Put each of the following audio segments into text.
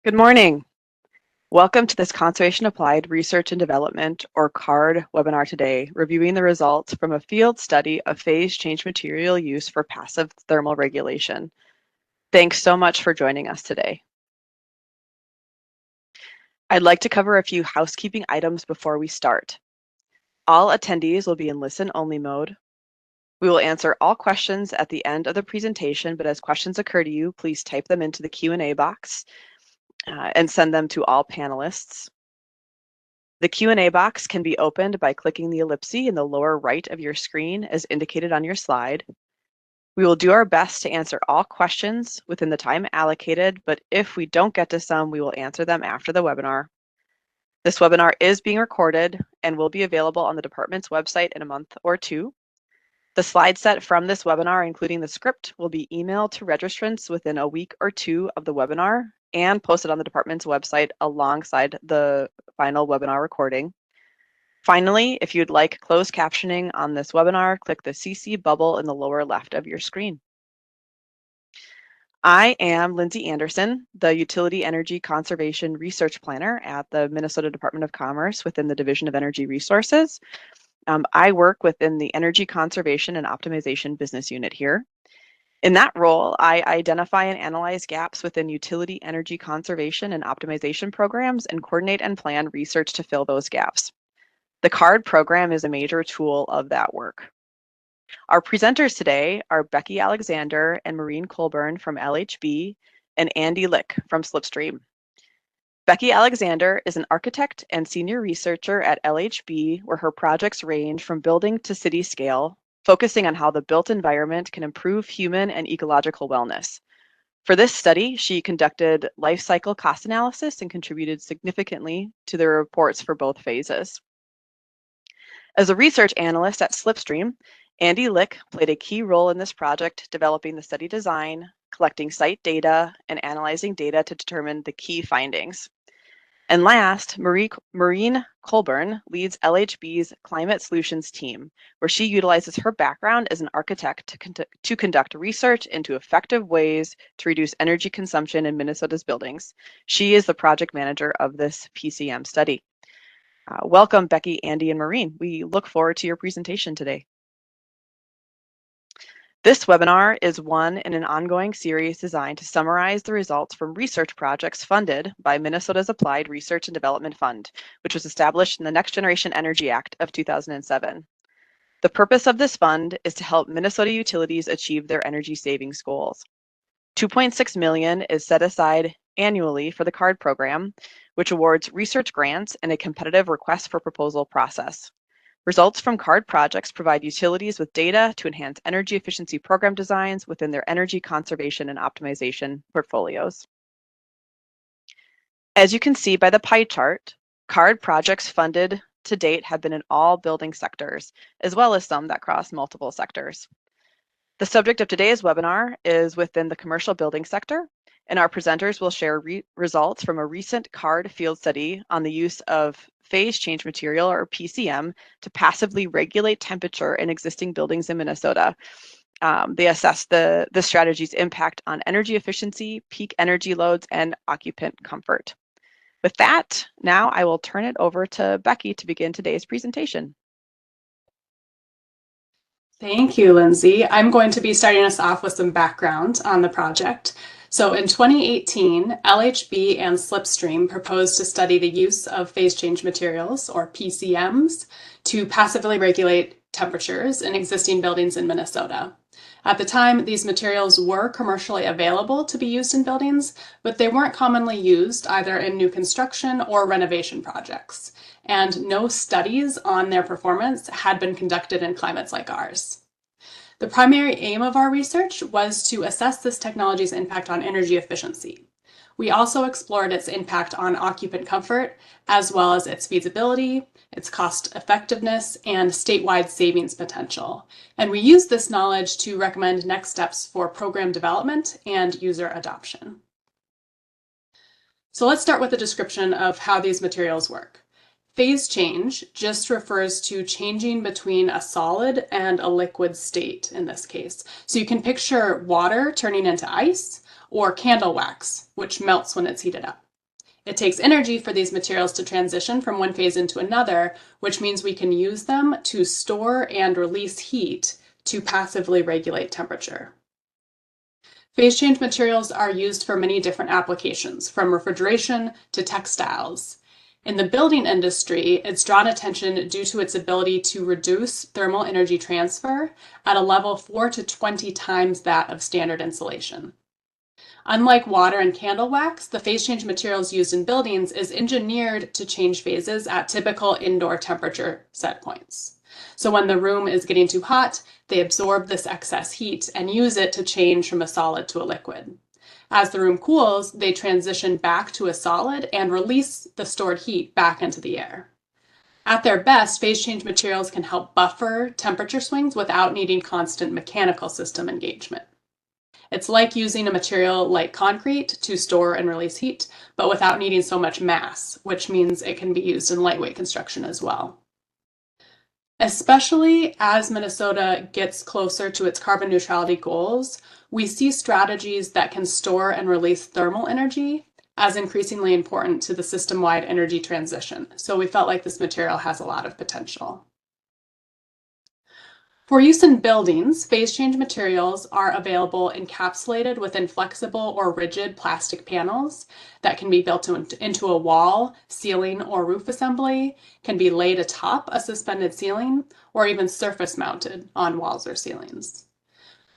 Good morning. Welcome to this Conservation Applied Research and Development, or CARD, webinar today, reviewing the results from a field study of phase change material use for passive thermal regulation. Thanks so much for joining us today. I'd like to cover a few housekeeping items before we start. All attendees will be in listen-only mode. We will answer all questions at the end of the presentation, but as questions occur to you, please type them into the Q&A box and send them to all panelists. The Q&A box can be opened by clicking the ellipsis in the lower right of your screen as indicated on your slide. We will do our best to answer all questions within the time allocated, but if we don't get to some, we will answer them after the webinar. This webinar is being recorded and will be available on the department's website in a month or two. The slide set from this webinar, including the script, will be emailed to registrants within a week or two of the webinar and posted on the department's website alongside the final webinar recording. Finally, if you'd like closed captioning on this webinar, click the CC bubble in the lower left of your screen. I am Lindsay Anderson, the Utility Energy Conservation Research Planner at the Minnesota Department of Commerce within the Division of Energy Resources. I work within the Energy Conservation and Optimization business unit here. In that role, I identify and analyze gaps within utility energy conservation and optimization programs and coordinate and plan research to fill those gaps. The CARD program is a major tool of that work. Our presenters today are Becky Alexander and Maureen Colburn from LHB and Andy Lick from Slipstream. Becky Alexander is an architect and senior researcher at LHB, where her projects range from building to city scale, focusing on how the built environment can improve human and ecological wellness. For this study, she conducted life cycle cost analysis and contributed significantly to the reports for both phases. As a research analyst at Slipstream, Andy Lick played a key role in this project, developing the study design, collecting site data, and analyzing data to determine the key findings. And last, Maureen Colburn leads LHB's Climate Solutions team, where she utilizes her background as an architect to conduct research into effective ways to reduce energy consumption in Minnesota's buildings. She is the project manager of this PCM study. Welcome, Becky, Andy, and Maureen. We look forward to your presentation today. This webinar is one in an ongoing series designed to summarize the results from research projects funded by Minnesota's Applied Research and Development Fund, which was established in the Next Generation Energy Act of 2007. The purpose of this fund is to help Minnesota utilities achieve their energy savings goals. $2.6 million is set aside annually for the CARD program, which awards research grants and a competitive request for proposal process. Results from CARD projects provide utilities with data to enhance energy efficiency program designs within their energy conservation and optimization portfolios. As you can see by the pie chart, CARD projects funded to date have been in all building sectors, as well as some that cross multiple sectors. The subject of today's webinar is within the commercial building sector, and our presenters will share results from a recent CARD field study on the use of phase change material, or PCM, to passively regulate temperature in existing buildings in Minnesota. They assess the strategy's impact on energy efficiency, peak energy loads, and occupant comfort. With that, now I will turn it over to Becky to begin today's presentation. Thank you, Lindsay. I'm going to be starting us off with some background on the project. So in 2018, LHB and Slipstream proposed to study the use of phase change materials, or PCMs, to passively regulate temperatures in existing buildings in Minnesota. At the time, these materials were commercially available to be used in buildings, but they weren't commonly used either in new construction or renovation projects, and no studies on their performance had been conducted in climates like ours. The primary aim of our research was to assess this technology's impact on energy efficiency. We also explored its impact on occupant comfort, as well as its feasibility, its cost effectiveness, and statewide savings potential. And we used this knowledge to recommend next steps for program development and user adoption. So let's start with a description of how these materials work. Phase change just refers to changing between a solid and a liquid state in this case. So you can picture water turning into ice, or candle wax, which melts when it's heated up. It takes energy for these materials to transition from one phase into another, which means we can use them to store and release heat to passively regulate temperature. Phase change materials are used for many different applications, from refrigeration to textiles. In the building industry, it's drawn attention due to its ability to reduce thermal energy transfer at a level 4 to 20 times that of standard insulation. Unlike water and candle wax, the phase change materials used in buildings is engineered to change phases at typical indoor temperature set points. So when the room is getting too hot, they absorb this excess heat and use it to change from a solid to a liquid. As the room cools, they transition back to a solid and release the stored heat back into the air. At their best, phase change materials can help buffer temperature swings without needing constant mechanical system engagement. It's like using a material like concrete to store and release heat, but without needing so much mass, which means it can be used in lightweight construction as well. Especially as Minnesota gets closer to its carbon neutrality goals, we see strategies that can store and release thermal energy as increasingly important to the system-wide energy transition. So we felt like this material has a lot of potential. For use in buildings, phase change materials are available encapsulated within flexible or rigid plastic panels that can be built into a wall, ceiling, or roof assembly, can be laid atop a suspended ceiling, or even surface mounted on walls or ceilings.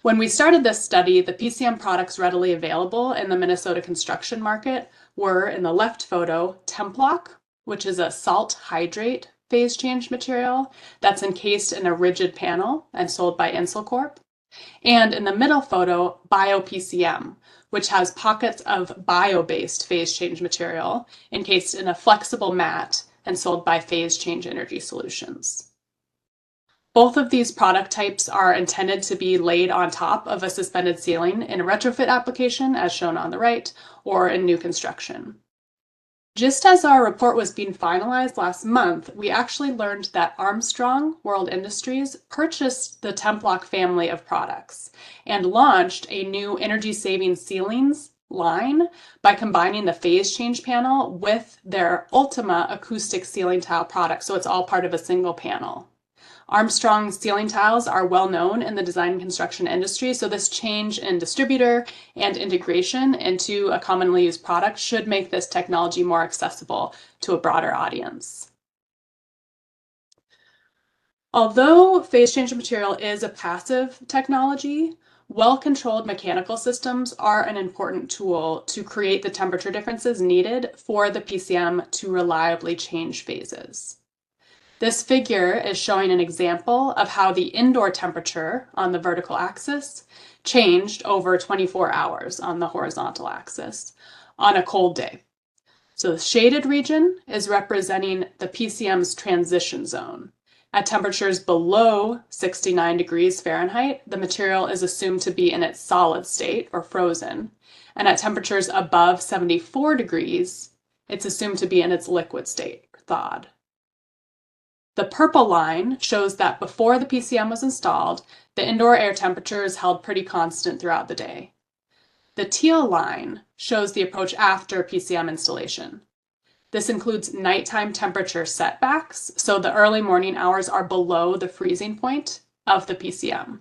When we started this study, the PCM products readily available in the Minnesota construction market were, in the left photo, Templock, which is a salt hydrate phase change material that's encased in a rigid panel and sold by Insulcorp. And in the middle photo, BioPCM, which has pockets of bio-based phase change material encased in a flexible mat and sold by Phase Change Energy Solutions. Both of these product types are intended to be laid on top of a suspended ceiling in a retrofit application, as shown on the right, or in new construction. Just as our report was being finalized last month, we actually learned that Armstrong World Industries purchased the Templock family of products and launched a new energy-saving ceilings line by combining the phase change panel with their Ultima acoustic ceiling tile product, so it's all part of a single panel. Armstrong's ceiling tiles are well known in the design and construction industry, so this change in distributor and integration into a commonly used product should make this technology more accessible to a broader audience. Although phase change material is a passive technology, well-controlled mechanical systems are an important tool to create the temperature differences needed for the PCM to reliably change phases. This figure is showing an example of how the indoor temperature on the vertical axis changed over 24 hours on the horizontal axis on a cold day. So the shaded region is representing the PCM's transition zone. At temperatures below 69 degrees Fahrenheit, the material is assumed to be in its solid state or frozen. And at temperatures above 74 degrees, it's assumed to be in its liquid state or thawed. The purple line shows that before the PCM was installed, the indoor air temperature is held pretty constant throughout the day. The teal line shows the approach after PCM installation. This includes nighttime temperature setbacks, so the early morning hours are below the freezing point of the PCM.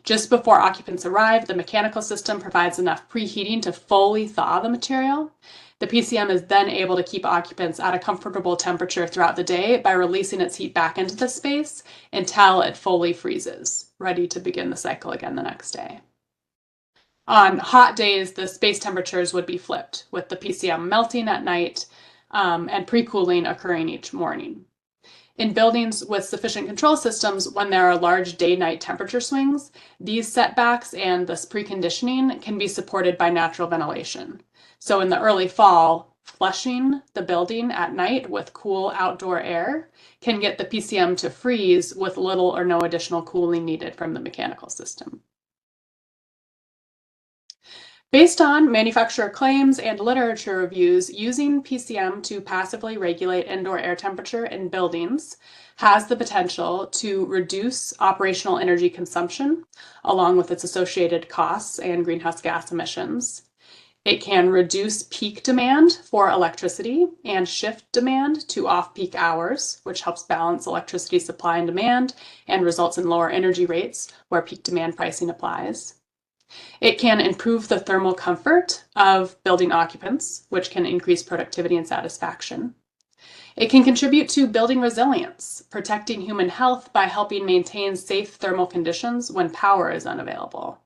Just before occupants arrive, the mechanical system provides enough preheating to fully thaw the material. The PCM is then able to keep occupants at a comfortable temperature throughout the day by releasing its heat back into the space until it fully freezes, ready to begin the cycle again the next day. On hot days, the space temperatures would be flipped, with the PCM melting at night and pre-cooling occurring each morning. In buildings with sufficient control systems, when there are large day-night temperature swings, these setbacks and this preconditioning can be supported by natural ventilation. So in the early fall, flushing the building at night with cool outdoor air can get the PCM to freeze with little or no additional cooling needed from the mechanical system. Based on manufacturer claims and literature reviews, using PCM to passively regulate indoor air temperature in buildings has the potential to reduce operational energy consumption, along with its associated costs and greenhouse gas emissions. It can reduce peak demand for electricity and shift demand to off-peak hours, which helps balance electricity supply and demand and results in lower energy rates where peak demand pricing applies. It can improve the thermal comfort of building occupants, which can increase productivity and satisfaction. It can contribute to building resilience, protecting human health by helping maintain safe thermal conditions when power is unavailable.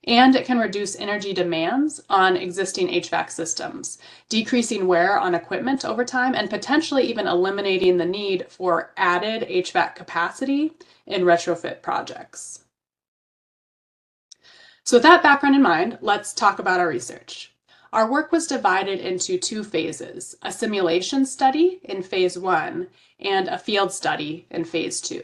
And it can reduce energy demands on existing HVAC systems, decreasing wear on equipment over time and potentially even eliminating the need for added HVAC capacity in retrofit projects. So with that background in mind, let's talk about our research. Our work was divided into two phases, a simulation study in phase 1 and a field study in phase 2.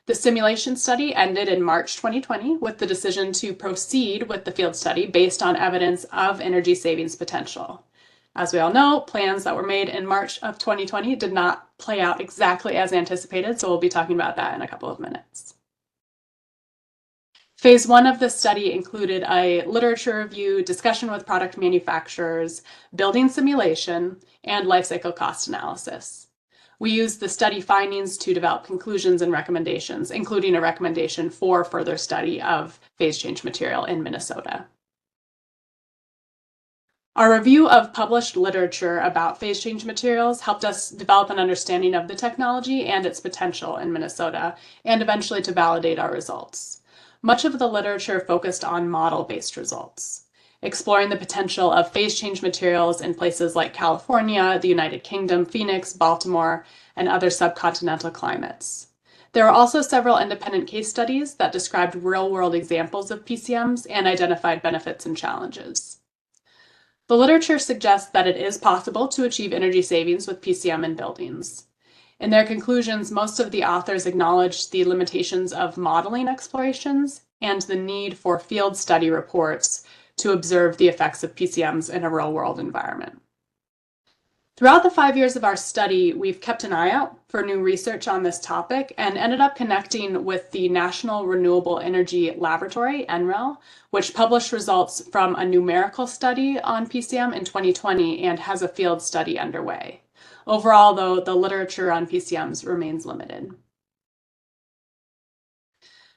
The simulation study ended in March 2020 with the decision to proceed with the field study based on evidence of energy savings potential. As we all know, plans that were made in March of 2020 did not play out exactly as anticipated, so we'll be talking about that in a couple of minutes. Phase 1 of the study included a literature review, discussion with product manufacturers, building simulation, and life cycle cost analysis. We used the study findings to develop conclusions and recommendations, including a recommendation for further study of phase change material in Minnesota. Our review of published literature about phase change materials helped us develop an understanding of the technology and its potential in Minnesota, and eventually to validate our results. Much of the literature focused on model-based results, exploring the potential of phase change materials in places like California, the United Kingdom, Phoenix, Baltimore, and other subcontinental climates. There are also several independent case studies that described real-world examples of PCMs and identified benefits and challenges. The literature suggests that it is possible to achieve energy savings with PCM in buildings. In their conclusions, most of the authors acknowledged the limitations of modeling explorations and the need for field study reports to observe the effects of PCMs in a real-world environment. Throughout the 5 years of our study, we've kept an eye out for new research on this topic and ended up connecting with the National Renewable Energy Laboratory, NREL, which published results from a numerical study on PCM in 2020 and has a field study underway. Overall, though, the literature on PCMs remains limited.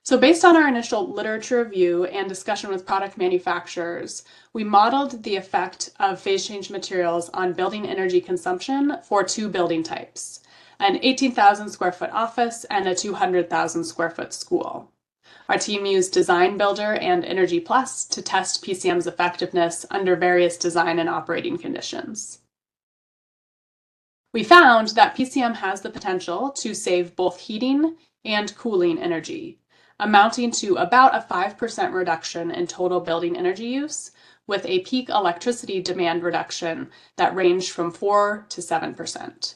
So based on our initial literature review and discussion with product manufacturers, we modeled the effect of phase change materials on building energy consumption for two building types, an 18,000 square foot office and a 200,000 square foot school. Our team used Design Builder and Energy Plus to test PCM's effectiveness under various design and operating conditions. We found that PCM has the potential to save both heating and cooling energy, amounting to about a 5% reduction in total building energy use, with a peak electricity demand reduction that ranged from 4 to 7%.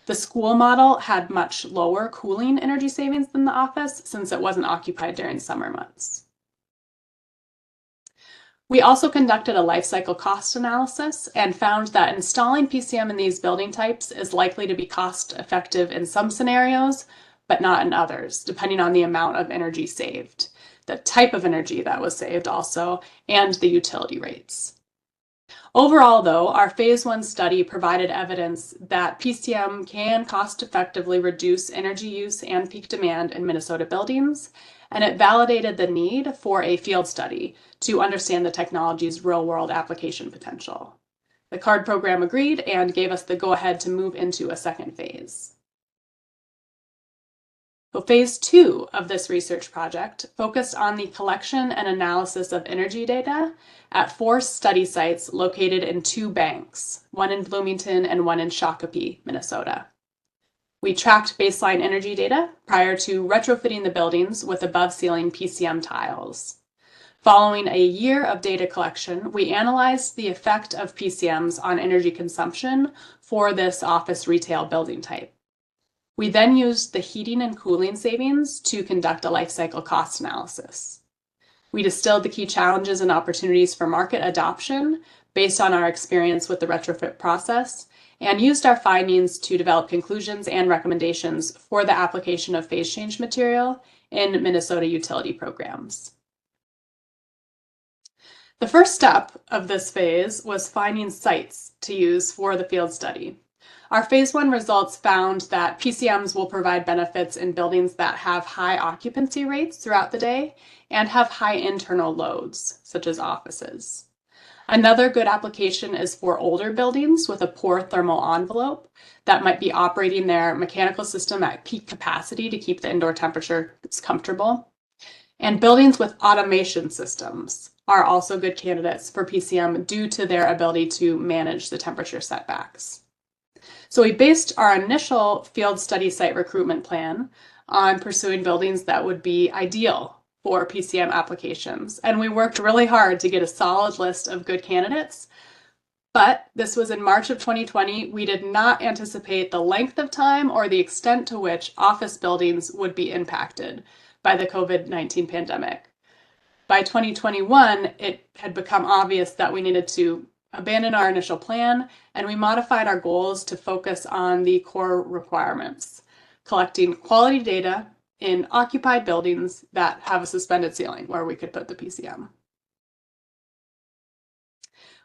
The school model had much lower cooling energy savings than the office since it wasn't occupied during summer months. We also conducted a life cycle cost analysis and found that installing PCM in these building types is likely to be cost effective in some scenarios, but not in others, depending on the amount of energy saved, the type of energy that was saved also, and the utility rates. Overall, though, our phase 1 study provided evidence that PCM can cost effectively reduce energy use and peak demand in Minnesota buildings, and it validated the need for a field study to understand the technology's real-world application potential. The CARD program agreed and gave us the go-ahead to move into a second phase. So phase 2 of this research project focused on the collection and analysis of energy data at 4 study sites located in 2 banks, one in Bloomington and one in Shakopee, Minnesota. We tracked baseline energy data prior to retrofitting the buildings with above-ceiling PCM tiles. Following a year of data collection, we analyzed the effect of PCMs on energy consumption for this office retail building type. We then used the heating and cooling savings to conduct a life cycle cost analysis. We distilled the key challenges and opportunities for market adoption based on our experience with the retrofit process, and used our findings to develop conclusions and recommendations for the application of phase change material in Minnesota utility programs. The first step of this phase was finding sites to use for the field study. Our phase 1 results found that PCMs will provide benefits in buildings that have high occupancy rates throughout the day and have high internal loads, such as offices. Another good application is for older buildings with a poor thermal envelope that might be operating their mechanical system at peak capacity to keep the indoor temperature comfortable. And buildings with automation systems are also good candidates for PCM due to their ability to manage the temperature setbacks. So we based our initial field study site recruitment plan on pursuing buildings that would be ideal for PCM applications. And we worked really hard to get a solid list of good candidates. But this was in March of 2020. We did not anticipate the length of time or the extent to which office buildings would be impacted by the COVID-19 pandemic. By 2021, it had become obvious that we needed to abandon our initial plan, and we modified our goals to focus on the core requirements, collecting quality data in occupied buildings that have a suspended ceiling where we could put the PCM.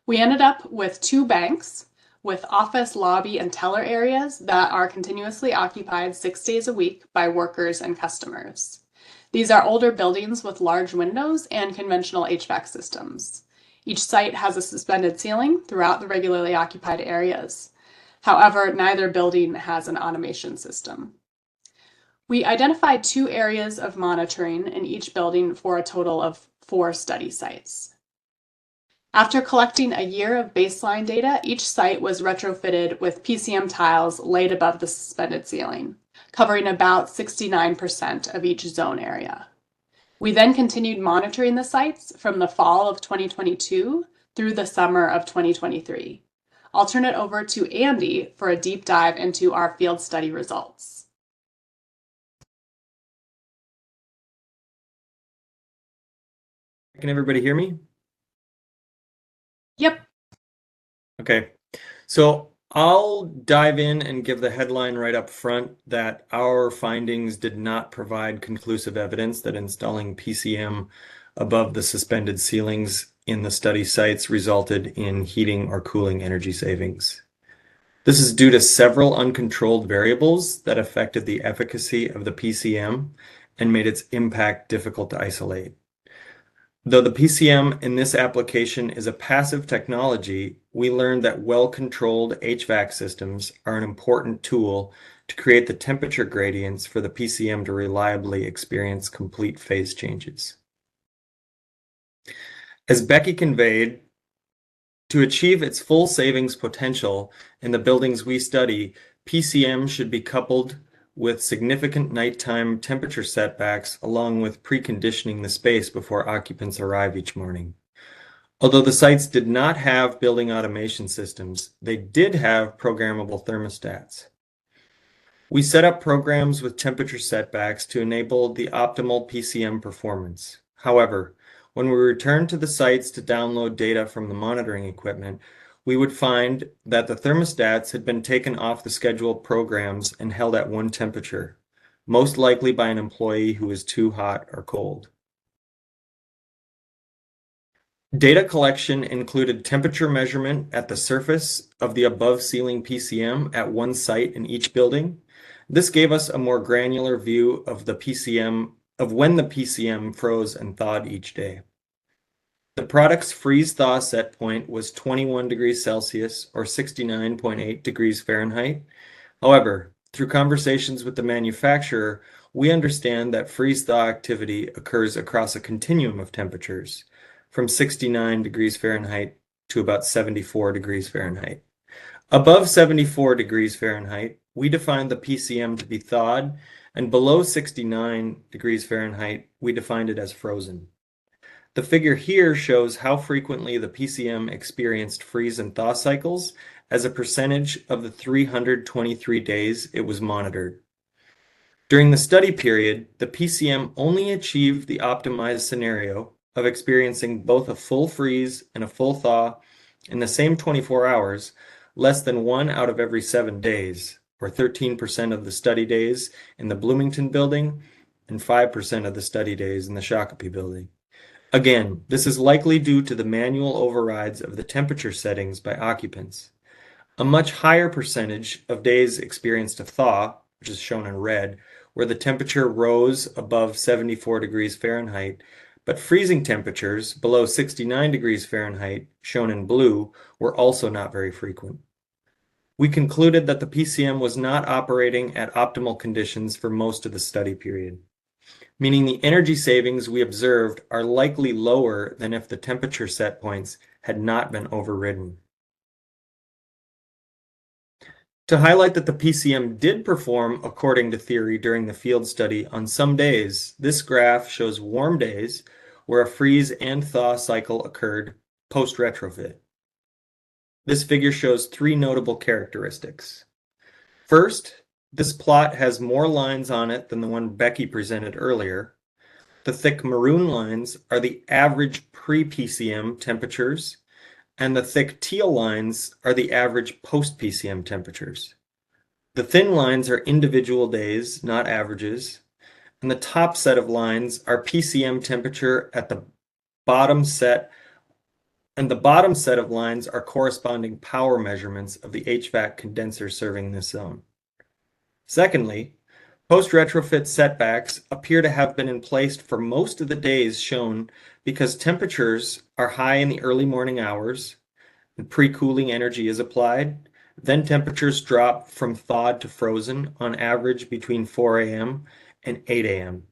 We ended up with 2 banks with office, lobby, and teller areas that are continuously occupied 6 days a week by workers and customers. These are older buildings with large windows and conventional HVAC systems. Each site has a suspended ceiling throughout the regularly occupied areas. However, neither building has an automation system. We identified 2 areas of monitoring in each building for a total of 4 study sites. After collecting a year of baseline data, each site was retrofitted with PCM tiles laid above the suspended ceiling, covering about 69% of each zone area. We then continued monitoring the sites from the fall of 2022 through the summer of 2023. I'll turn it over to Andy for a deep dive into our field study results. Can everybody hear me? Yep. Okay, so I'll dive in and give the headline right up front that our findings did not provide conclusive evidence that installing PCM above the suspended ceilings in the study sites resulted in heating or cooling energy savings. This is due to several uncontrolled variables that affected the efficacy of the PCM and made its impact difficult to isolate. Though the PCM in this application is a passive technology, we learned that well-controlled HVAC systems are an important tool to create the temperature gradients for the PCM to reliably experience complete phase changes. As Becky conveyed, to achieve its full savings potential in the buildings we study, PCM should be coupled with significant nighttime temperature setbacks along with preconditioning the space before occupants arrive each morning. Although the sites did not have building automation systems, they did have programmable thermostats. We set up programs with temperature setbacks to enable the optimal PCM performance. However, when we returned to the sites to download data from the monitoring equipment, we would find that the thermostats had been taken off the scheduled programs and held at one temperature, most likely by an employee who was too hot or cold. Data collection included temperature measurement at the surface of the above ceiling PCM at one site in each building. This gave us a more granular view of the PCM, of when the PCM froze and thawed each day. The product's freeze-thaw set point was 21 degrees Celsius or 69.8 degrees Fahrenheit. However, through conversations with the manufacturer, we understand that freeze-thaw activity occurs across a continuum of temperatures, from 69 degrees Fahrenheit to about 74 degrees Fahrenheit. Above 74 degrees Fahrenheit, we defined the PCM to be thawed, and below 69 degrees Fahrenheit, we defined it as frozen. The figure here shows how frequently the PCM experienced freeze and thaw cycles as a percentage of the 323 days it was monitored. During the study period, the PCM only achieved the optimized scenario of experiencing both a full freeze and a full thaw in the same 24 hours, less than 1 out of every 7 days, or 13% of the study days in the Bloomington building and 5% of the study days in the Shakopee building. Again, this is likely due to the manual overrides of the temperature settings by occupants. A much higher percentage of days experienced a thaw, which is shown in red, where the temperature rose above 74 degrees Fahrenheit, but freezing temperatures below 69 degrees Fahrenheit, shown in blue, were also not very frequent. We concluded that the PCM was not operating at optimal conditions for most of the study period, meaning the energy savings we observed are likely lower than if the temperature set points had not been overridden. To highlight that the PCM did perform according to theory during the field study on some days, this graph shows warm days where a freeze and thaw cycle occurred post-retrofit. This figure shows three notable characteristics. First, this plot has more lines on it than the one Becky presented earlier. The thick maroon lines are the average pre-PCM temperatures, and the thick teal lines are the average post-PCM temperatures. The thin lines are individual days, not averages, and the top set of lines are PCM temperature at the bottom set, and the bottom set of lines are corresponding power measurements of the HVAC condenser serving this zone. Secondly, post-retrofit setbacks appear to have been in place for most of the days shown because temperatures are high in the early morning hours, and pre-cooling energy is applied. Then temperatures drop from thawed to frozen on average between 4 a.m. and 8 a.m.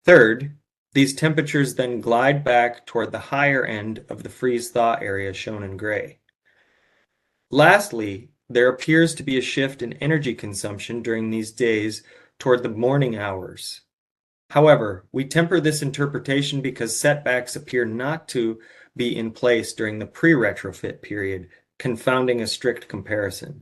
Third, these temperatures then glide back toward the higher end of the freeze-thaw area shown in gray. Lastly, there appears to be a shift in energy consumption during these days toward the morning hours. However, we temper this interpretation because setbacks appear not to be in place during the pre-retrofit period, confounding a strict comparison.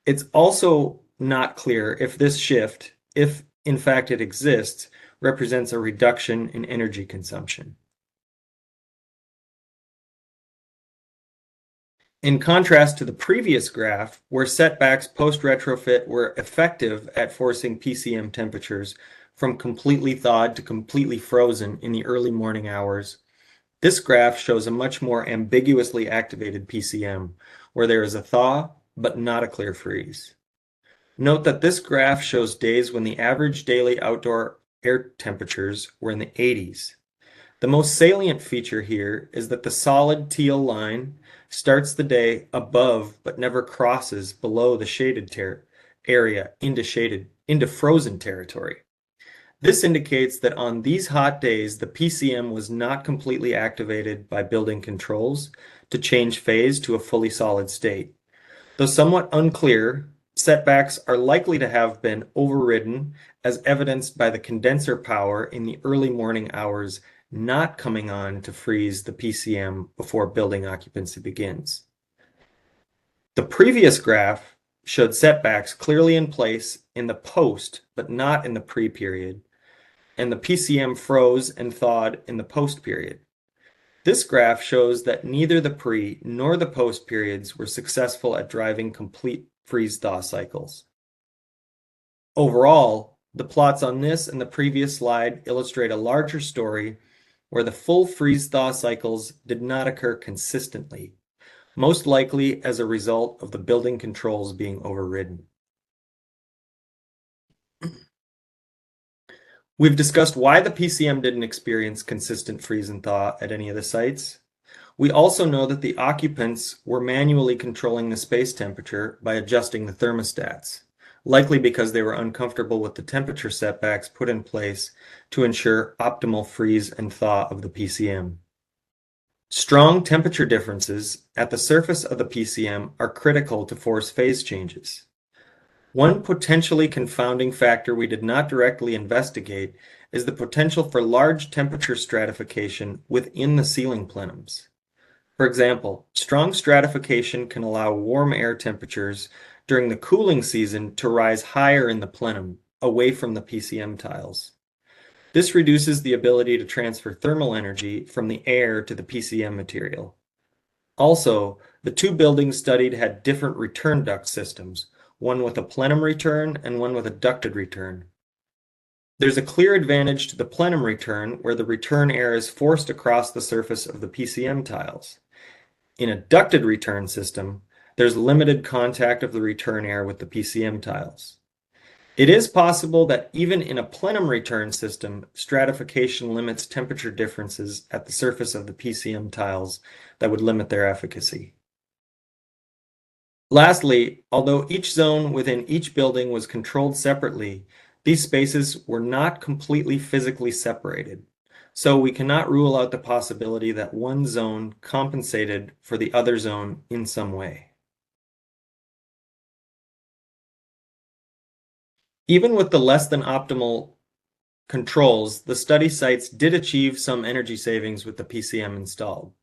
It's also not clear if this shift, if in fact it exists, represents a reduction in energy consumption. In contrast to the previous graph, where setbacks post-retrofit were effective at forcing PCM temperatures from completely thawed to completely frozen in the early morning hours, this graph shows a much more ambiguously activated PCM, where there is a thaw, but not a clear freeze. Note that this graph shows days when the average daily outdoor air temperatures were in the 80s. The most salient feature here is that the solid teal line starts the day above but never crosses below the shaded area into frozen territory. This indicates that on these hot days, the PCM was not completely activated by building controls to change phase to a fully solid state. Though somewhat unclear, setbacks are likely to have been overridden as evidenced by the condenser power in the early morning hours not coming on to freeze the PCM before building occupancy begins. The previous graph showed setbacks clearly in place in the post, but not in the pre-period, and the PCM froze and thawed in the post period. This graph shows that neither the pre nor the post periods were successful at driving complete freeze-thaw cycles. Overall, the plots on this and the previous slide illustrate a larger story where the full freeze-thaw cycles did not occur consistently, most likely as a result of the building controls being overridden. We've discussed why the PCM didn't experience consistent freeze and thaw at any of the sites. We also know that the occupants were manually controlling the space temperature by adjusting the thermostats, likely because they were uncomfortable with the temperature setbacks put in place to ensure optimal freeze and thaw of the PCM. Strong temperature differences at the surface of the PCM are critical to force phase changes. One potentially confounding factor we did not directly investigate is the potential for large temperature stratification within the ceiling plenums. For example, strong stratification can allow warm air temperatures during the cooling season to rise higher in the plenum, away from the PCM tiles. This reduces the ability to transfer thermal energy from the air to the PCM material. Also, the two buildings studied had different return duct systems, one with a plenum return and one with a ducted return. There's a clear advantage to the plenum return where the return air is forced across the surface of the PCM tiles. In a ducted return system, there's limited contact of the return air with the PCM tiles. It is possible that even in a plenum return system, stratification limits temperature differences at the surface of the PCM tiles that would limit their efficacy. Lastly, although each zone within each building was controlled separately, these spaces were not completely physically separated, so we cannot rule out the possibility that one zone compensated for the other zone in some way. Even with the less than optimal controls, the study sites did achieve some energy savings with the PCM installed.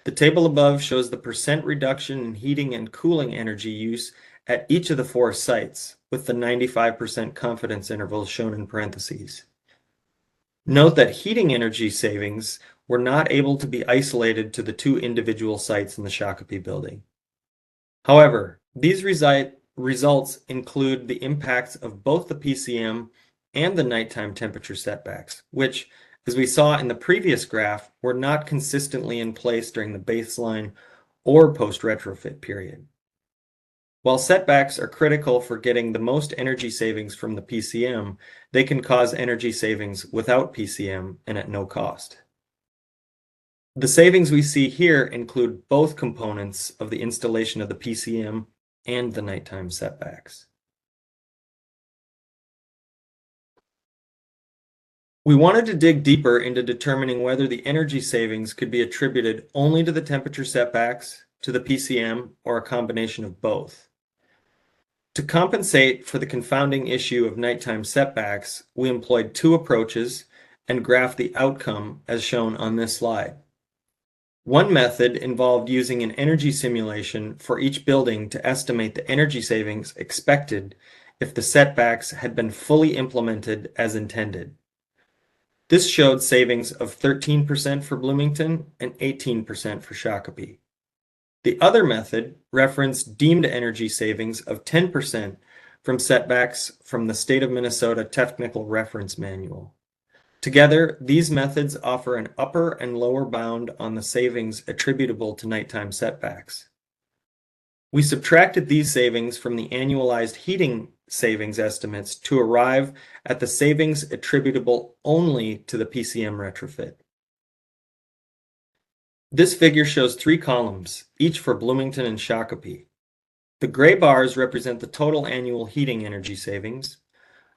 The table above shows the percent reduction in heating and cooling energy use at each of the 4 sites, with the 95% confidence intervals shown in parentheses. Note that heating energy savings were not able to be isolated to the 2 individual sites in the Shakopee building. However, these results include the impacts of both the PCM and the nighttime temperature setbacks, which, as we saw in the previous graph, were not consistently in place during the baseline or post-retrofit period. While setbacks are critical for getting the most energy savings from the PCM, they can cause energy savings without PCM and at no cost. The savings we see here include both components of the installation of the PCM and the nighttime setbacks. We wanted to dig deeper into determining whether the energy savings could be attributed only to the temperature setbacks, to the PCM, or a combination of both. To compensate for the confounding issue of nighttime setbacks, we employed 2 approaches and graphed the outcome as shown on this slide. One method involved using an energy simulation for each building to estimate the energy savings expected if the setbacks had been fully implemented as intended. This showed savings of 13% for Bloomington and 18% for Shakopee. The other method referenced deemed energy savings of 10% from setbacks from the State of Minnesota Technical Reference Manual. Together, these methods offer an upper and lower bound on the savings attributable to nighttime setbacks. We subtracted these savings from the annualized heating savings estimates to arrive at the savings attributable only to the PCM retrofit. This figure shows 3 columns, each for Bloomington and Shakopee. The gray bars represent the total annual heating energy savings.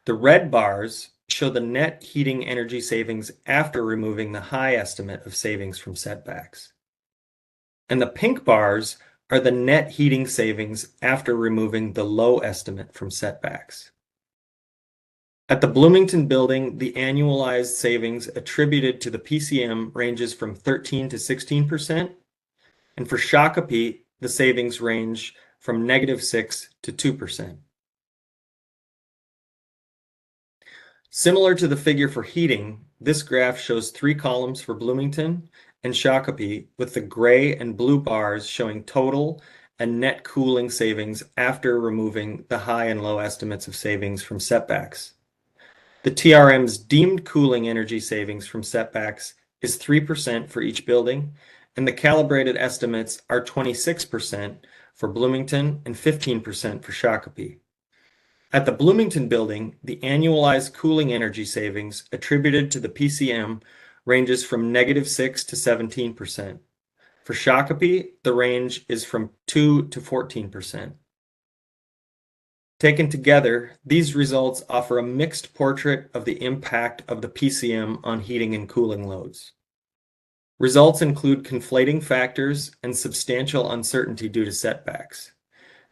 The red bars show the net heating energy savings after removing the high estimate of savings from setbacks. And the pink bars are the net heating savings after removing the low estimate from setbacks. At the Bloomington building, the annualized savings attributed to the PCM ranges from 13 to 16%, and for Shakopee, the savings range from -6 to 2%. Similar to the figure for heating, this graph shows 3 columns for Bloomington and Shakopee, with the gray and blue bars showing total and net cooling savings after removing the high and low estimates of savings from setbacks. The TRM's deemed cooling energy savings from setbacks is 3% for each building, and the calibrated estimates are 26% for Bloomington and 15% for Shakopee. At the Bloomington building, the annualized cooling energy savings attributed to the PCM ranges from -6 to 17%. For Shakopee, the range is from 2 to 14%. Taken together, these results offer a mixed portrait of the impact of the PCM on heating and cooling loads. Results include conflating factors and substantial uncertainty due to setbacks.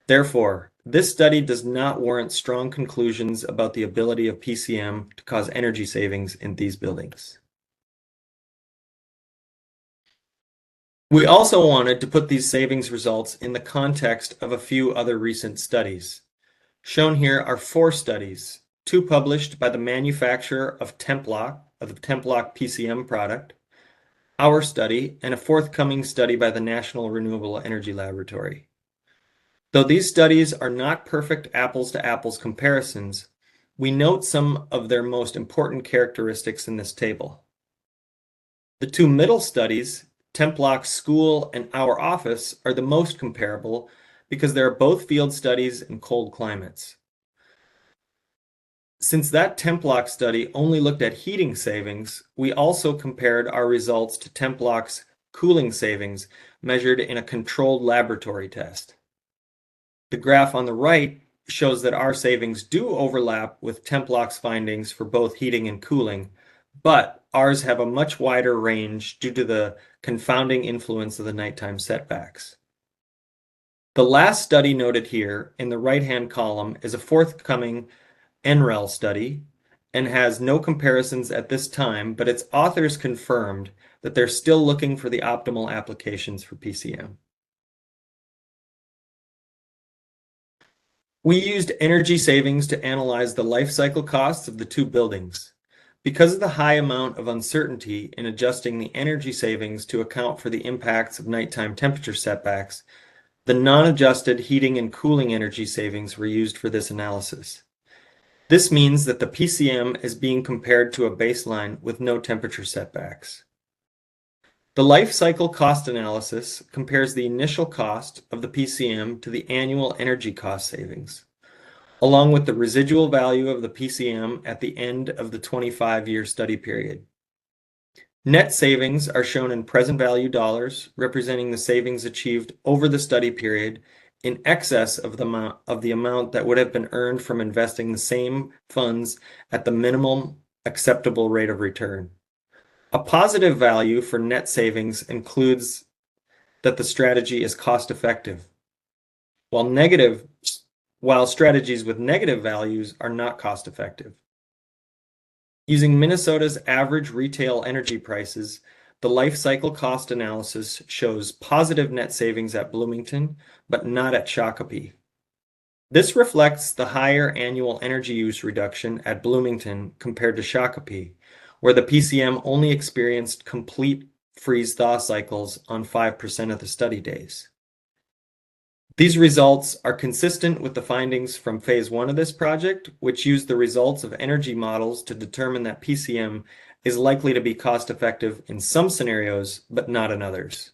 Therefore, this study does not warrant strong conclusions about the ability of PCM to cause energy savings in these buildings. We also wanted to put these savings results in the context of a few other recent studies. Shown here are 4 studies, 2 published by the manufacturer of Templock, of the Templock PCM product, our study, and a forthcoming study by the National Renewable Energy Laboratory. Though these studies are not perfect apples-to-apples comparisons, We note some of their most important characteristics in this table. The two middle studies, Templock's school and our office, are the most comparable because they are both field studies in cold climates. Since that Templock study only looked at heating savings, we also compared our results to Templock's cooling savings measured in a controlled laboratory test. The graph on the right shows that our savings do overlap with Templock's findings for both heating and cooling, but ours have a much wider range due to the confounding influence of the nighttime setbacks. The last study noted here in the right-hand column is a forthcoming NREL study and has no comparisons at this time, but its authors confirmed that they're still looking for the optimal applications for PCM. We used energy savings to analyze the life cycle costs of the two buildings. Because of the high amount of uncertainty in adjusting the energy savings to account for the impacts of nighttime temperature setbacks, the non-adjusted heating and cooling energy savings were used for this analysis. This means that the PCM is being compared to a baseline with no temperature setbacks. The life cycle cost analysis compares the initial cost of the PCM to the annual energy cost savings, along with the residual value of the PCM at the end of the 25-year study period. Net savings are shown in present value dollars, representing the savings achieved over the study period in excess of the amount that would have been earned from investing the same funds at the minimum acceptable rate of return. A positive value for net savings includes that the strategy is cost effective, while strategies with negative values are not cost effective. Using Minnesota's average retail energy prices, the life cycle cost analysis shows positive net savings at Bloomington, but not at Shakopee. This reflects the higher annual energy use reduction at Bloomington compared to Shakopee, where the PCM only experienced complete freeze-thaw cycles on 5% of the study days. These results are consistent with the findings from phase 1 of this project, which used the results of energy models to determine that PCM is likely to be cost-effective in some scenarios, but not in others.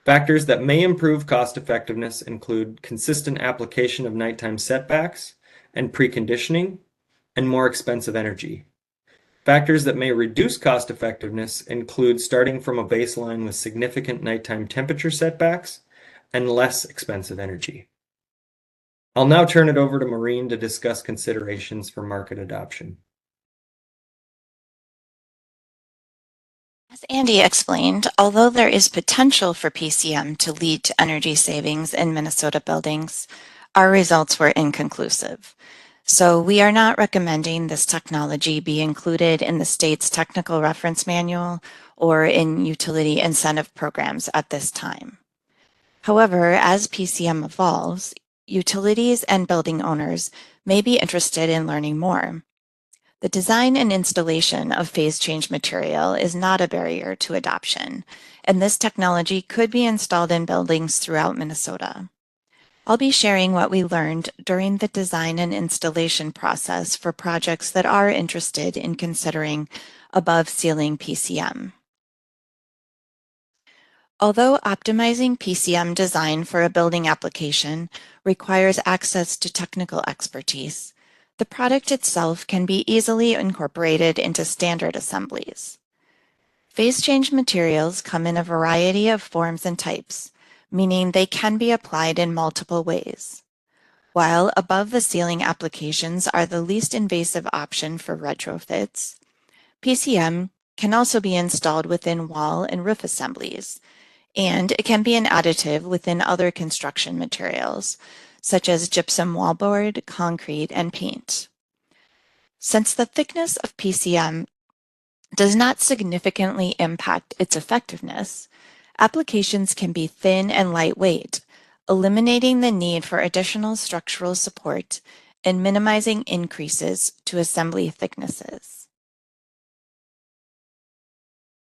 Factors that may improve cost effectiveness include consistent application of nighttime setbacks and preconditioning, and more expensive energy. Factors that may reduce cost effectiveness include starting from a baseline with significant nighttime temperature setbacks and less expensive energy. I'll now turn it over to Maureen to discuss considerations for market adoption. As Andy explained, although there is potential for PCM to lead to energy savings in Minnesota buildings, our results were inconclusive. So we are not recommending this technology be included in the state's technical reference manual or in utility incentive programs at this time. However, as PCM evolves, utilities and building owners may be interested in learning more. The design and installation of phase change material is not a barrier to adoption, and this technology could be installed in buildings throughout Minnesota. I'll be sharing what we learned during the design and installation process for projects that are interested in considering above ceiling PCM. Although optimizing PCM design for a building application requires access to technical expertise, the product itself can be easily incorporated into standard assemblies. Phase change materials come in a variety of forms and types, meaning they can be applied in multiple ways. While above-the-ceiling applications are the least invasive option for retrofits, PCM can also be installed within wall and roof assemblies, and it can be an additive within other construction materials, such as gypsum wallboard, concrete, and paint. Since the thickness of PCM does not significantly impact its effectiveness, applications can be thin and lightweight, eliminating the need for additional structural support and minimizing increases to assembly thicknesses.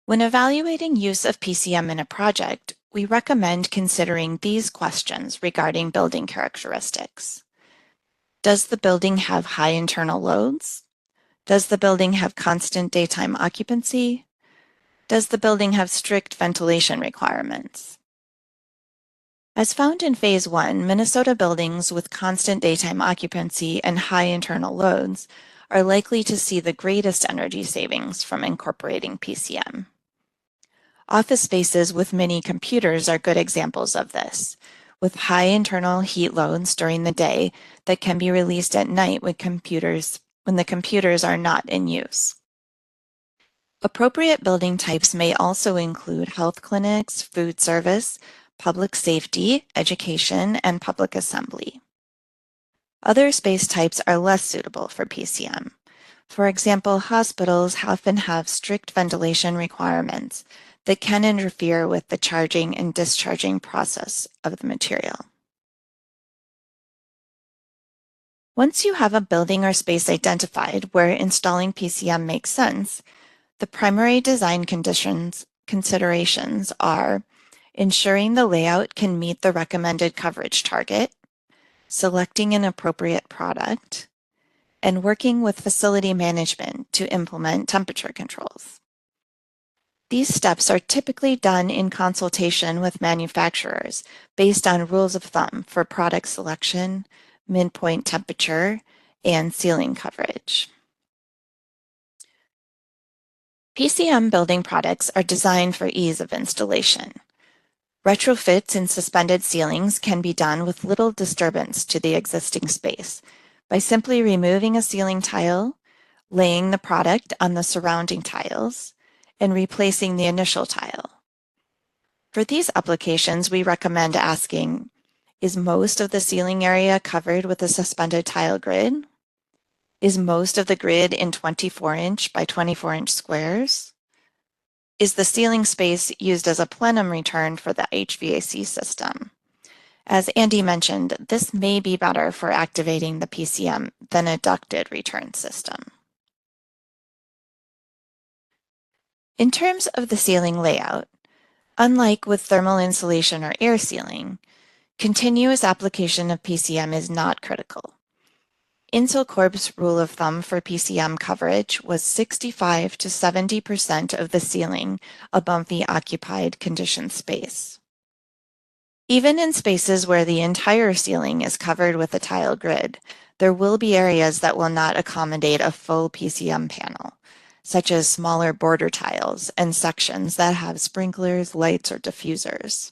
When evaluating use of PCM in a project, we recommend considering these questions regarding building characteristics. Does the building have high internal loads? Does the building have constant daytime occupancy? Does the building have strict ventilation requirements? As found in Phase 1, Minnesota buildings with constant daytime occupancy and high internal loads are likely to see the greatest energy savings from incorporating PCM. Office spaces with many computers are good examples of this, with high internal heat loads during the day that can be released at night when the computers are not in use. Appropriate building types may also include health clinics, food service, public safety, education, and public assembly. Other space types are less suitable for PCM. For example, hospitals often have strict ventilation requirements that can interfere with the charging and discharging process of the material. Once you have a building or space identified where installing PCM makes sense, the primary design considerations are ensuring the layout can meet the recommended coverage target, selecting an appropriate product, and working with facility management to implement temperature controls. These steps are typically done in consultation with manufacturers based on rules of thumb for product selection, midpoint temperature, and ceiling coverage. PCM building products are designed for ease of installation. Retrofits in suspended ceilings can be done with little disturbance to the existing space by simply removing a ceiling tile, laying the product on the surrounding tiles, and replacing the initial tile. For these applications, we recommend asking, is most of the ceiling area covered with a suspended tile grid? Is most of the grid in 24-inch by 24-inch squares? Is the ceiling space used as a plenum return for the HVAC system? As Andy mentioned, this may be better for activating the PCM than a ducted return system. In terms of the ceiling layout, unlike with thermal insulation or air sealing, continuous application of PCM is not critical. Insulcorp's rule of thumb for PCM coverage was 65 to 70% of the ceiling above the occupied conditioned space. Even in spaces where the entire ceiling is covered with a tile grid, there will be areas that will not accommodate a full PCM panel, such as smaller border tiles and sections that have sprinklers, lights, or diffusers.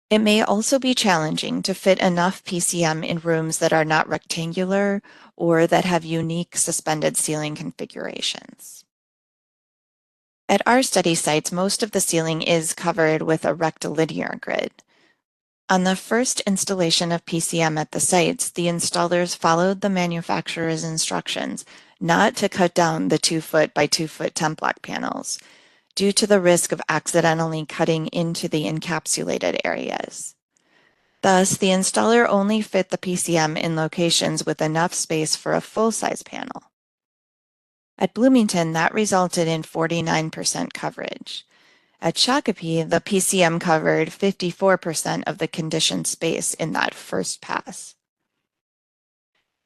It may also be challenging to fit enough PCM in rooms that are not rectangular or that have unique suspended ceiling configurations. At our study sites, most of the ceiling is covered with a rectilinear grid. On the first installation of PCM at the sites, the installers followed the manufacturer's instructions not to cut down the 2-foot by 2-foot temp-block panels due to the risk of accidentally cutting into the encapsulated areas. Thus, the installer only fit the PCM in locations with enough space for a full-size panel. At Bloomington, that resulted in 49% coverage. At Shakopee, the PCM covered 54% of the conditioned space in that first pass.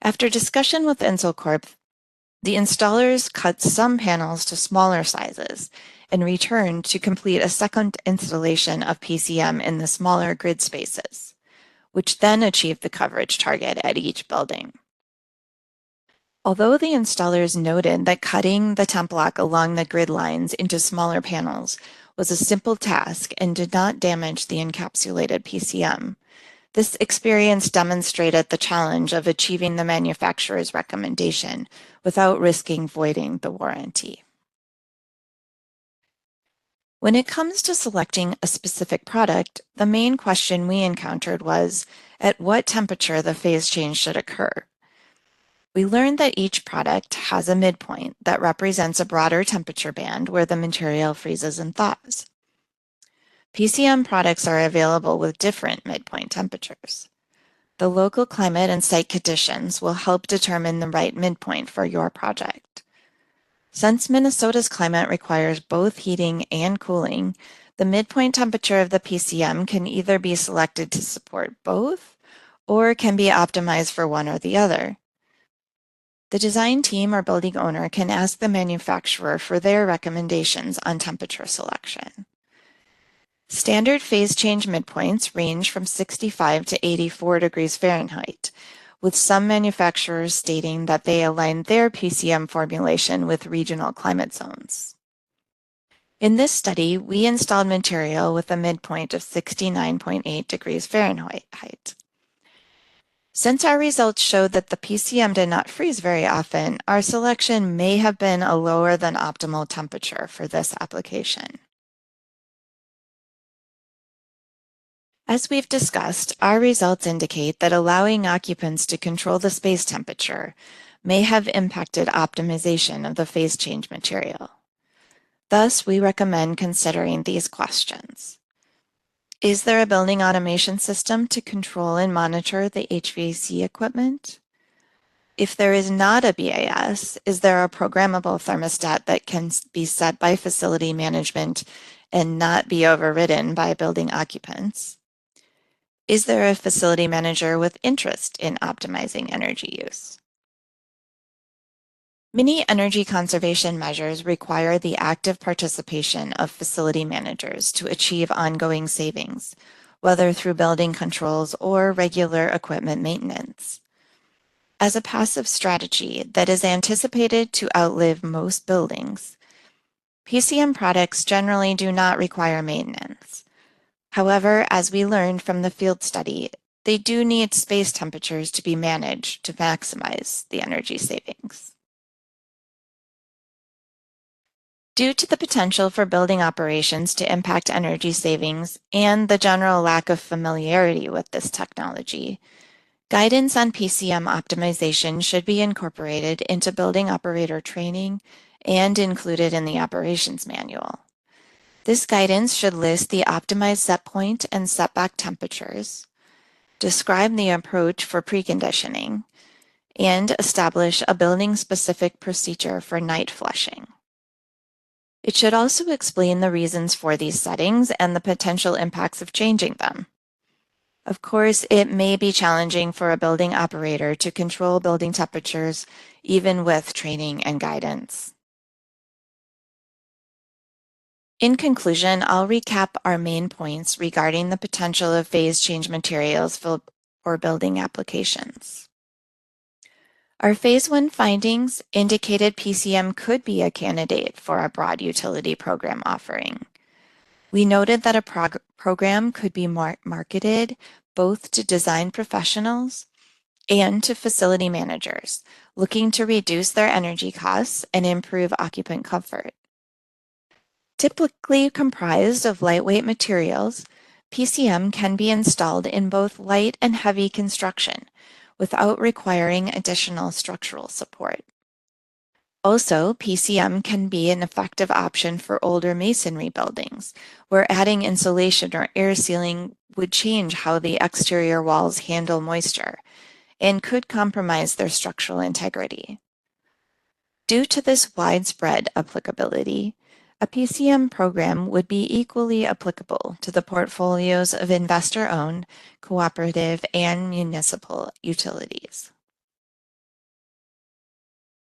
After discussion with Insulcorp, the installers cut some panels to smaller sizes and returned to complete a second installation of PCM in the smaller grid spaces, which then achieved the coverage target at each building. Although the installers noted that cutting the temp block along the grid lines into smaller panels was a simple task and did not damage the encapsulated PCM, this experience demonstrated the challenge of achieving the manufacturer's recommendation without risking voiding the warranty. When it comes to selecting a specific product, the main question we encountered was at what temperature the phase change should occur. We learned that each product has a midpoint that represents a broader temperature band where the material freezes and thaws. PCM products are available with different midpoint temperatures. The local climate and site conditions will help determine the right midpoint for your project. Since Minnesota's climate requires both heating and cooling, the midpoint temperature of the PCM can either be selected to support both or can be optimized for one or the other. The design team or building owner can ask the manufacturer for their recommendations on temperature selection. Standard phase change midpoints range from 65 to 84 degrees Fahrenheit, with some manufacturers stating that they align their PCM formulation with regional climate zones. In this study, we installed material with a midpoint of 69.8 degrees Fahrenheit. Since our results showed that the PCM did not freeze very often, our selection may have been a lower than optimal temperature for this application. As we've discussed, our results indicate that allowing occupants to control the space temperature may have impacted optimization of the phase change material. Thus, we recommend considering these questions. Is there a building automation system to control and monitor the HVAC equipment? If there is not a BAS, is there a programmable thermostat that can be set by facility management and not be overridden by building occupants? Is there a facility manager with interest in optimizing energy use? Many energy conservation measures require the active participation of facility managers to achieve ongoing savings, whether through building controls or regular equipment maintenance. As a passive strategy that is anticipated to outlive most buildings, PCM products generally do not require maintenance. However, as we learned from the field study, they do need space temperatures to be managed to maximize the energy savings. Due to the potential for building operations to impact energy savings and the general lack of familiarity with this technology, guidance on PCM optimization should be incorporated into building operator training and included in the operations manual. This guidance should list the optimized set point and setback temperatures, describe the approach for preconditioning, and establish a building-specific procedure for night flushing. It should also explain the reasons for these settings and the potential impacts of changing them. Of course, it may be challenging for a building operator to control building temperatures even with training and guidance. In conclusion, I'll recap our main points regarding the potential of phase change materials for building applications. Our Phase 1 findings indicated PCM could be a candidate for a broad utility program offering. We noted that a program could be marketed both to design professionals and to facility managers looking to reduce their energy costs and improve occupant comfort. Typically comprised of lightweight materials, PCM can be installed in both light and heavy construction without requiring additional structural support. Also, PCM can be an effective option for older masonry buildings, where adding insulation or air sealing would change how the exterior walls handle moisture and could compromise their structural integrity. Due to this widespread applicability, a PCM program would be equally applicable to the portfolios of investor-owned, cooperative, and municipal utilities.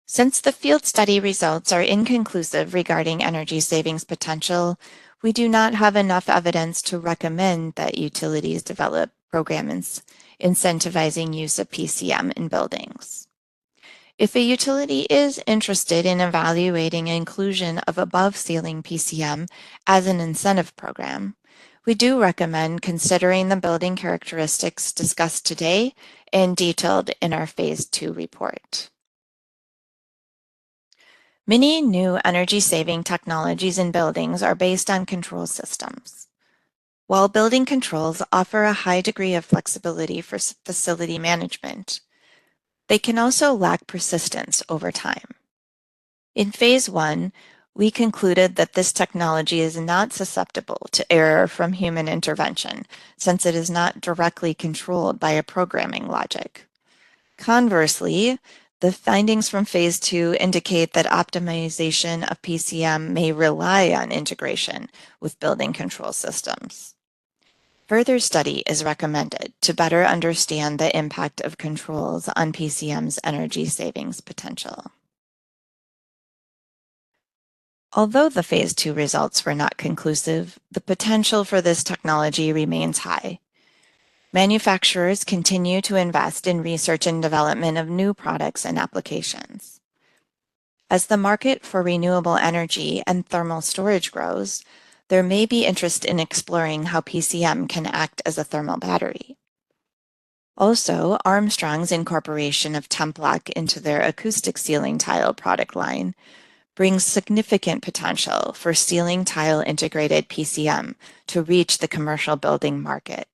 Since the field study results are inconclusive regarding energy savings potential, we do not have enough evidence to recommend that utilities develop programs incentivizing use of PCM in buildings. If a utility is interested in evaluating inclusion of above-ceiling PCM as an incentive program, we do recommend considering the building characteristics discussed today and detailed in our Phase 2 report. Many new energy-saving technologies in buildings are based on control systems. While building controls offer a high degree of flexibility for facility management, they can also lack persistence over time. In Phase 1, we concluded that this technology is not susceptible to error from human intervention, since it is not directly controlled by a programming logic. Conversely, the findings from Phase 2 indicate that optimization of PCM may rely on integration with building control systems. Further study is recommended to better understand the impact of controls on PCM's energy savings potential. Although the Phase 2 results were not conclusive, the potential for this technology remains high. Manufacturers continue to invest in research and development of new products and applications. As the market for renewable energy and thermal storage grows, there may be interest in exploring how PCM can act as a thermal battery. Also, Armstrong's incorporation of Templok into their acoustic ceiling tile product line brings significant potential for ceiling tile integrated PCM to reach the commercial building market.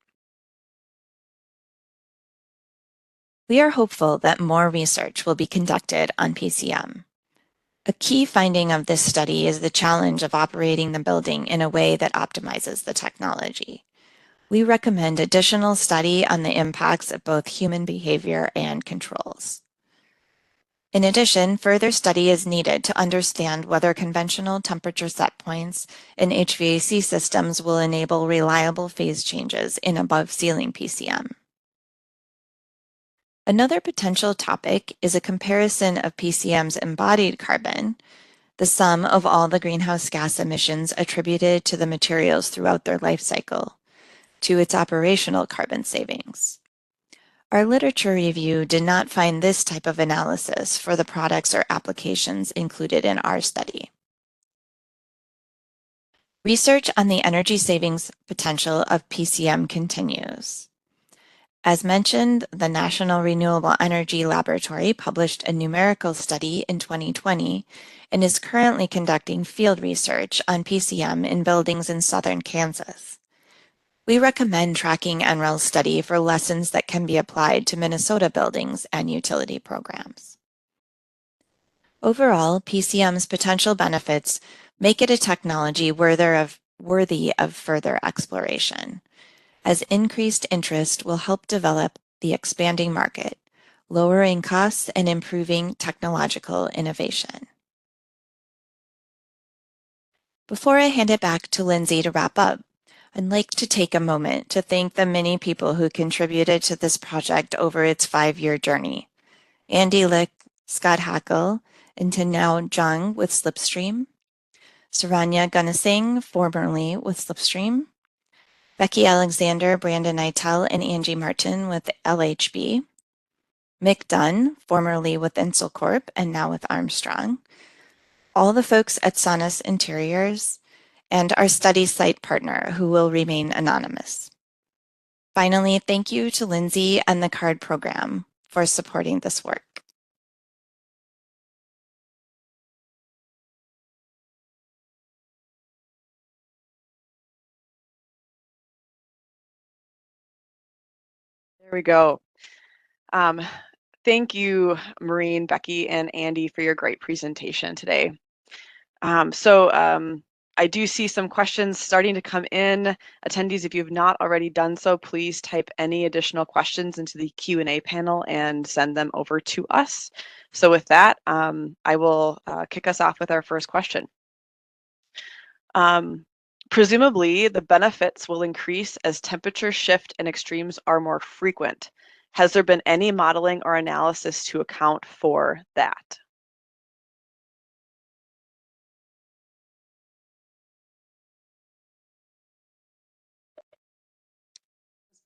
We are hopeful that more research will be conducted on PCM. A key finding of this study is the challenge of operating the building in a way that optimizes the technology. We recommend additional study on the impacts of both human behavior and controls. In addition, further study is needed to understand whether conventional temperature set points in HVAC systems will enable reliable phase changes in above-ceiling PCM. Another potential topic is a comparison of PCM's embodied carbon, the sum of all the greenhouse gas emissions attributed to the materials throughout their life cycle, to its operational carbon savings. Our literature review did not find this type of analysis for the products or applications included in our study. Research on the energy savings potential of PCM continues. As mentioned, the National Renewable Energy Laboratory published a numerical study in 2020 and is currently conducting field research on PCM in buildings in southern Kansas. We recommend tracking NREL's study for lessons that can be applied to Minnesota buildings and utility programs. Overall, PCM's potential benefits make it a technology worthy of further exploration, as increased interest will help develop the expanding market, lowering costs and improving technological innovation. Before I hand it back to Lindsay to wrap up, I'd like to take a moment to thank the many people who contributed to this project over its 5-year journey. Andy Lick, Scott Hackle, and Tinao Zhang with Slipstream, Saranya Gunasinghe, formerly with Slipstream, Becky Alexander, Brandon Itel, and Angie Martin with LHB, Mick Dunn, formerly with Insel Corp and now with Armstrong, all the folks at Sonus Interiors, and our study site partner, who will remain anonymous. Finally, thank you to Lindsay and the CARD program for supporting this work. There we go. Thank you, Maureen, Becky, and Andy for your great presentation today. I do see some questions starting to come in. Attendees, if you have not already done so, please type any additional questions into the Q&A panel and send them over to us. So with that, I will kick us off with our first question. Presumably, the benefits will increase as temperature shift and extremes are more frequent. Has there been any modeling or analysis to account for that?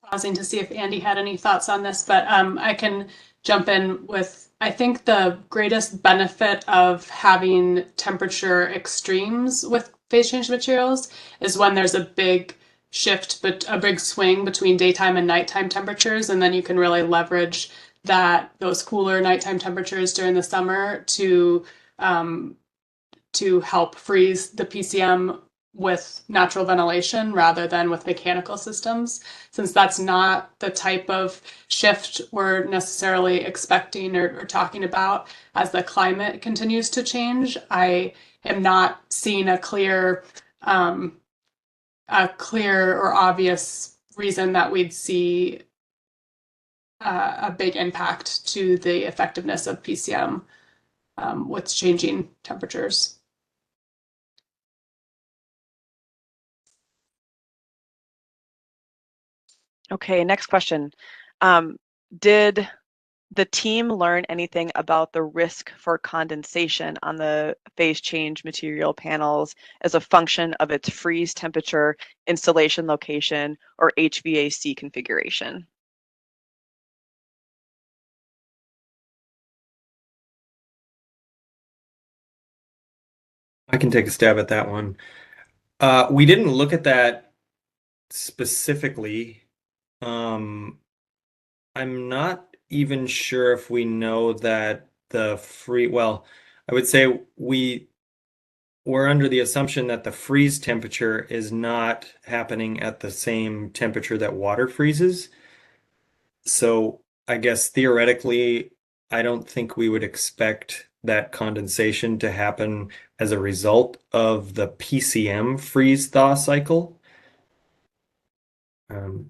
Pausing to see if Andy had any thoughts on this, but I can jump in with, I think the greatest benefit of having temperature extremes with phase change materials is when there's a big shift, but a big swing between daytime and nighttime temperatures, and then you can really leverage those cooler nighttime temperatures during the summer to help freeze the PCM with natural ventilation rather than with mechanical systems. Since that's not the type of shift we're necessarily expecting or talking about as the climate continues to change, I am not seeing a clear or obvious reason that we'd see a big impact to the effectiveness of PCM with changing temperatures. Okay, next question. Did the team learn anything about the risk for condensation on the phase change material panels as a function of its freeze temperature, installation location, or HVAC configuration? I can take a stab at that one. We didn't look at that specifically. I'm not even sure if we know that well, I would say we're under the assumption that the freeze temperature is not happening at the same temperature that water freezes. So I guess theoretically, I don't think we would expect that condensation to happen as a result of the PCM freeze thaw cycle.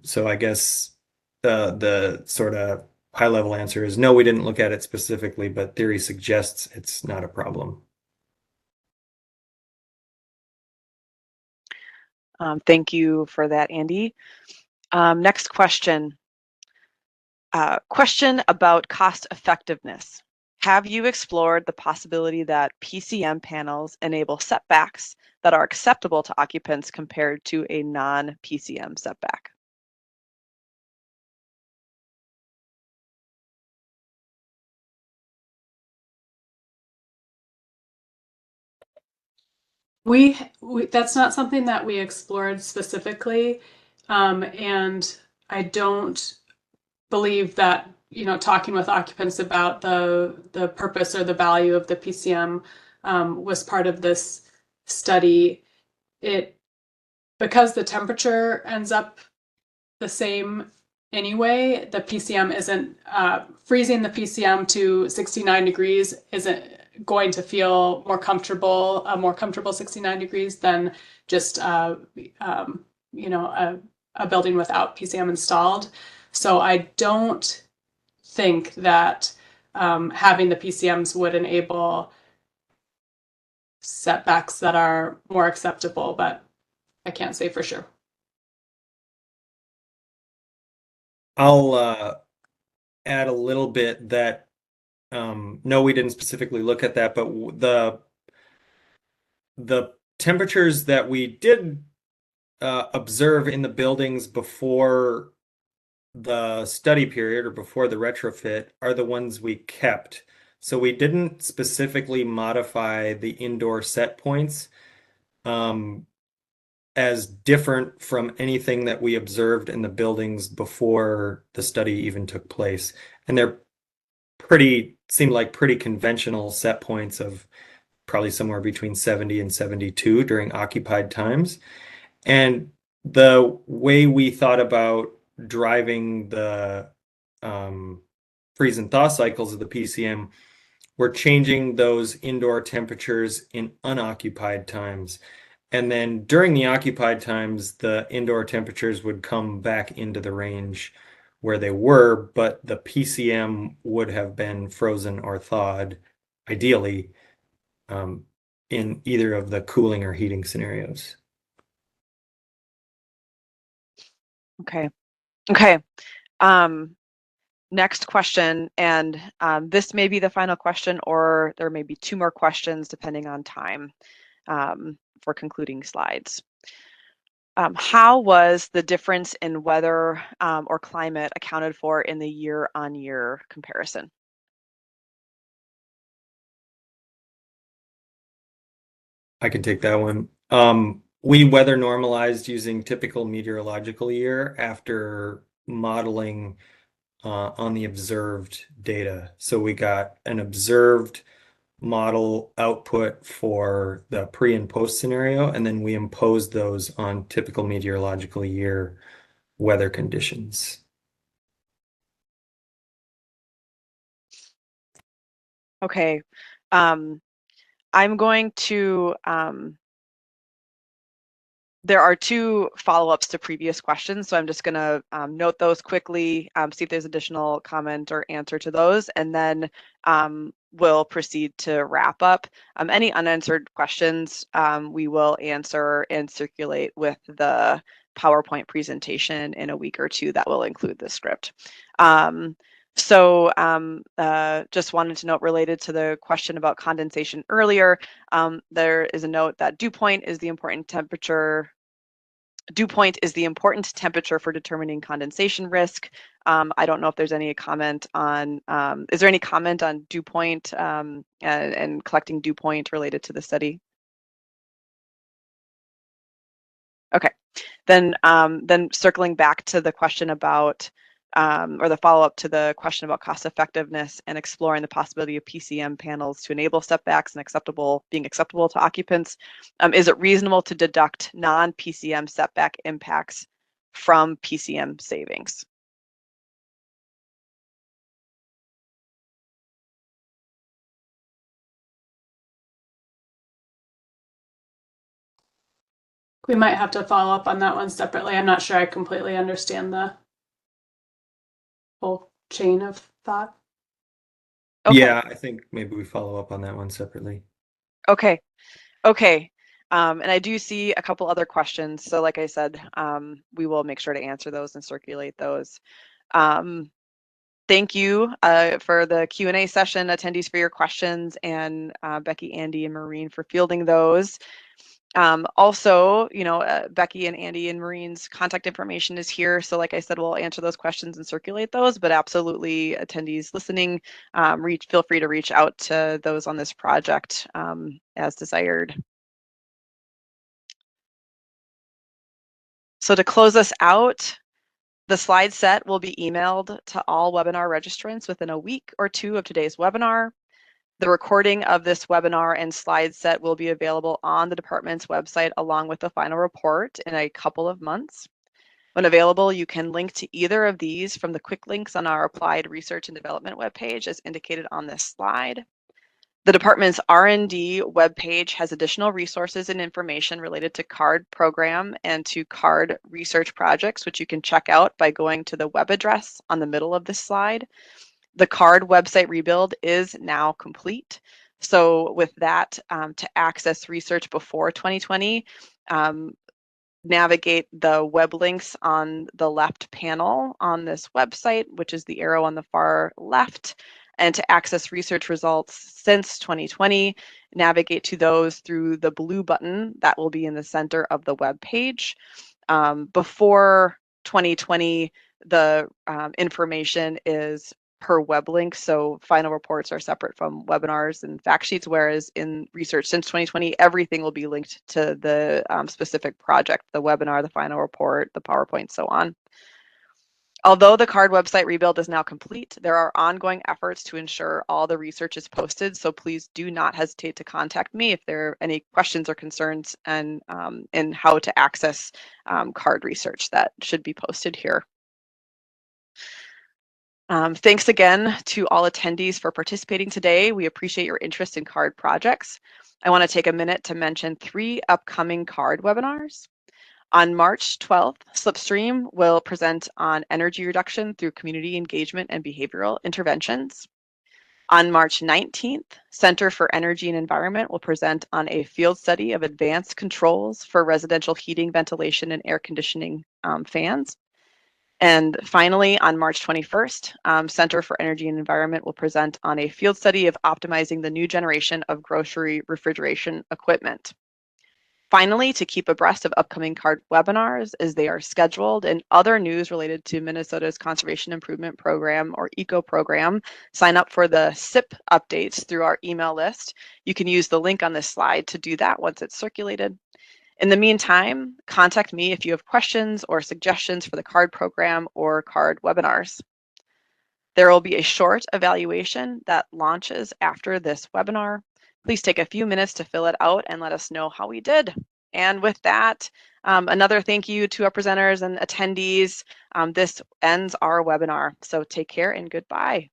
So I guess the sort of high level answer is no, we didn't look at it specifically, but theory suggests it's not a problem. Thank you for that, Andy. Next question. Question about cost effectiveness. Have you explored the possibility that PCM panels enable setbacks that are acceptable to occupants compared to a non-PCM setback? We that's not something that we explored specifically, and I don't believe that, talking with occupants about the purpose or the value of the PCM was part of this study. Because the temperature ends up the same anyway, the PCM isn't freezing the PCM to 69 degrees isn't going to feel more comfortable, a more comfortable 69 degrees than just a building without PCM installed. So I don't think that having the PCMs would enable setbacks that are more acceptable, but I can't say for sure. I'll add a little bit that no, we didn't specifically look at that, but the temperatures that we did observe in the buildings before the study period or before the retrofit are the ones we kept. So we didn't specifically modify the indoor set points as different from anything that we observed in the buildings before the study even took place. And they're seem like pretty conventional set points of probably somewhere between 70 and 72 during occupied times. And the way we thought about driving the freeze and thaw cycles of the PCM, we're changing those indoor temperatures in unoccupied times. And then during the occupied times, the indoor temperatures would come back into the range where they were, but the PCM would have been frozen or thawed, ideally, in either of the cooling or heating scenarios. Okay. Next question, and this may be the final question, or there may be two more questions depending on time for concluding slides. How was the difference in weather or climate accounted for in the year-on-year comparison? I can take that one. We weather normalized using typical meteorological year after modeling on the observed data. So we got an observed model output for the pre and post scenario, and then we imposed those on typical meteorological year weather conditions. Okay. I'm going to there are two follow-ups to previous questions, so I'm just going to note those quickly, see if there's additional comment or answer to those, and then we'll proceed to wrap up. Any unanswered questions we will answer and circulate with the PowerPoint presentation in a week or two that will include this script. Just wanted to note related to the question about condensation earlier, there is a note that dew point is the important temperature. Dew point is the important temperature for determining condensation risk. I don't know if there's any comment on, is there any comment on dew point and collecting dew point related to the study? Okay, then circling back to the question about, or the follow-up to the question about cost effectiveness and exploring the possibility of PCM panels to enable step backs and being acceptable to occupants, is it reasonable to deduct non-PCM setback impacts from PCM savings? We might have to follow up on that one separately. I'm not sure I completely understand the whole chain of thought. Okay. Yeah, I think maybe we follow up on that one separately. Okay. And I do see a couple other questions. So like I said, we will make sure to answer those and circulate those. Thank you for the Q&A session, attendees for your questions, and Becky, Andy, and Maureen for fielding those. Also, Becky and Andy and Maureen's contact information is here. So like I said, we'll answer those questions and circulate those, but absolutely attendees listening, feel free to reach out to those on this project as desired. So to close us out, the slide set will be emailed to all webinar registrants within a week or two of today's webinar. The recording of this webinar and slide set will be available on the department's website along with the final report in a couple of months. When available, you can link to either of these from the quick links on our Applied Research and Development webpage as indicated on this slide. The department's R&D webpage has additional resources and information related to CARD program and to CARD research projects, which you can check out by going to the web address on the middle of this slide. The CARD website rebuild is now complete. So with that, to access research before 2020, navigate the web links on the left panel on this website, which is the arrow on the far left. And to access research results since 2020, navigate to those through the blue button that will be in the center of the web page. Before 2020, the information is per web link, so final reports are separate from webinars and fact sheets, whereas in research since 2020, everything will be linked to the specific project, the webinar, the final report, the PowerPoint, so on. Although the CARD website rebuild is now complete, there are ongoing efforts to ensure all the research is posted, so please do not hesitate to contact me if there are any questions or concerns and in how to access CARD research that should be posted here. Thanks again to all attendees for participating today. We appreciate your interest in CARD projects. I want to take a minute to mention 3 upcoming CARD webinars. On March 12th, Slipstream will present on energy reduction through community engagement and behavioral interventions. On March 19th, Center for Energy and Environment will present on a field study of advanced controls for residential heating, ventilation, and air conditioning fans. And finally, on March 21st, Center for Energy and Environment will present on a field study of optimizing the new generation of grocery refrigeration equipment. Finally, to keep abreast of upcoming CARD webinars as they are scheduled and other news related to Minnesota's Conservation Improvement Program or ECO program, sign up for the SIP updates through our email list. You can use the link on this slide to do that once it's circulated. In the meantime, contact me if you have questions or suggestions for the CARD program or CARD webinars. There will be a short evaluation that launches after this webinar. Please take a few minutes to fill it out and let us know how we did. And with that, another thank you to our presenters and attendees. This ends our webinar. So take care and goodbye.